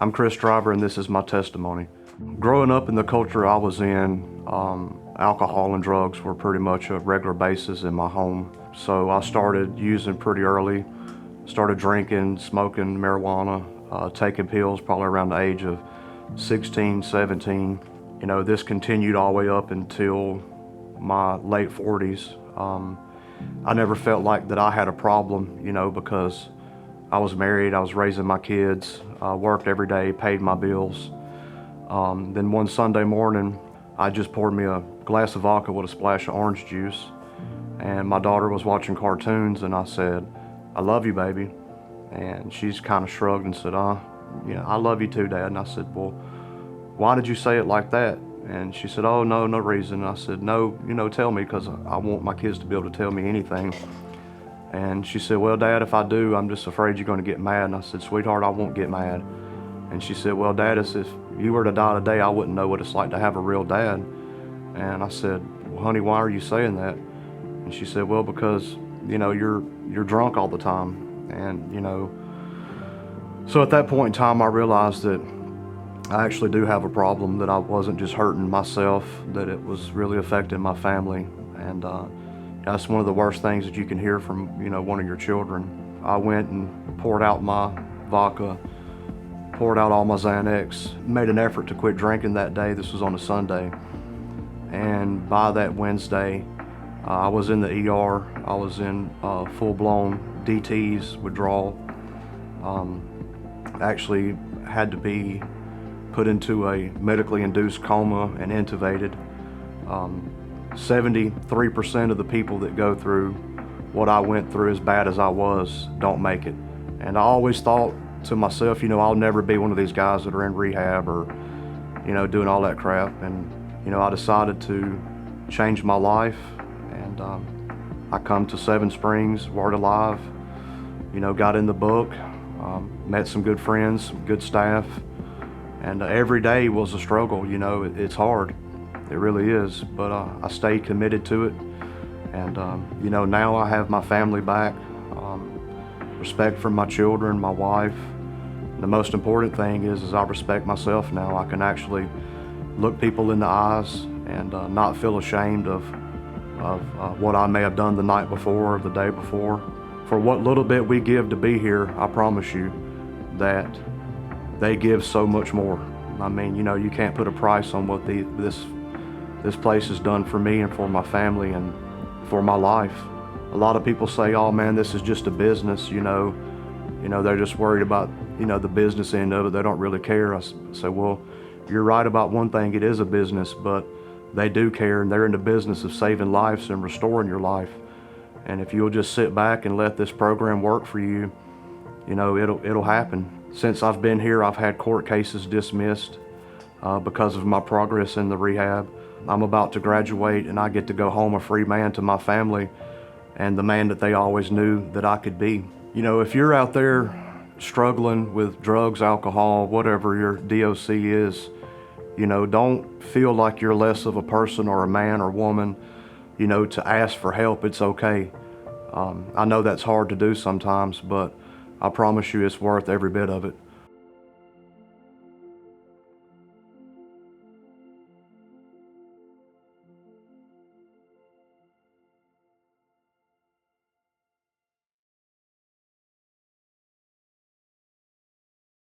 I'm Chris Driver, and this is my testimony. Growing up in the culture I was in, alcohol and drugs were pretty much a regular basis in my home. So I started using pretty early, started drinking, smoking marijuana, taking pills probably around the age of 16, 17. This continued all the way up until my late 40s. I never felt like that I had a problem, because I was married, I was raising my kids, worked every day, paid my bills. Then one Sunday morning, I just poured me a glass of vodka with a splash of orange juice, and my daughter was watching cartoons, and I said, "I love you, baby." And she's kind of shrugged and said, "I love you too, Dad." And I said, "Well, why did you say it like that?" And she said, "Oh, no, no reason." And I said, "No, tell me, because I want my kids to be able to tell me anything." And she said, "Well, Dad, if I do, I'm just afraid you're going to get mad." And I said, "Sweetheart, I won't get mad." And she said, "Well, Dad, if you were to die today, I wouldn't know what it's like to have a real dad." And I said, "Well, honey, why are you saying that?" And she said, "Well, because, you're drunk all the time." And, so at that point in time, I realized that I actually do have a problem, that I wasn't just hurting myself, that it was really affecting my family. And that's one of the worst things that you can hear from, one of your children. I went and poured out my vodka, poured out all my Xanax, made an effort to quit drinking that day. This was on a Sunday. And by that Wednesday, I was in the ER. I was in full-blown DTs, withdrawal. Actually had to be put into a medically induced coma and intubated. 73% of the people that go through what I went through, as bad as I was, don't make it. And I always thought to myself, I'll never be one of these guys that are in rehab or, doing all that crap. And, I decided to change my life. And I come to Seven Springs, Word Alive, got in the book, met some good friends, some good staff. And every day was a struggle. It's hard. It really is. But I stayed committed to it. And, now I have my family back, respect for my children, my wife. And the most important thing is I respect myself now. I can actually look people in the eyes and not feel ashamed of what I may have done the night before or the day before. For what little bit we give to be here, I promise you that they give so much more. I mean, you can't put a price on what this place has done for me and for my family and for my life. A lot of people say, "Oh man, this is just a business," they're just worried about, the business end of it. They don't really care. I say, well, you're right about one thing. It is a business, but they do care, and they're in the business of saving lives and restoring your life. And if you'll just sit back and let this program work for you, it'll happen. Since I've been here, I've had court cases dismissed because of my progress in the rehab. I'm about to graduate, and I get to go home a free man to my family and the man that they always knew that I could be. If you're out there struggling with drugs, alcohol, whatever your DOC is, don't feel like you're less of a person or a man or woman, to ask for help. It's okay. I know that's hard to do sometimes, but I promise you it's worth every bit of it.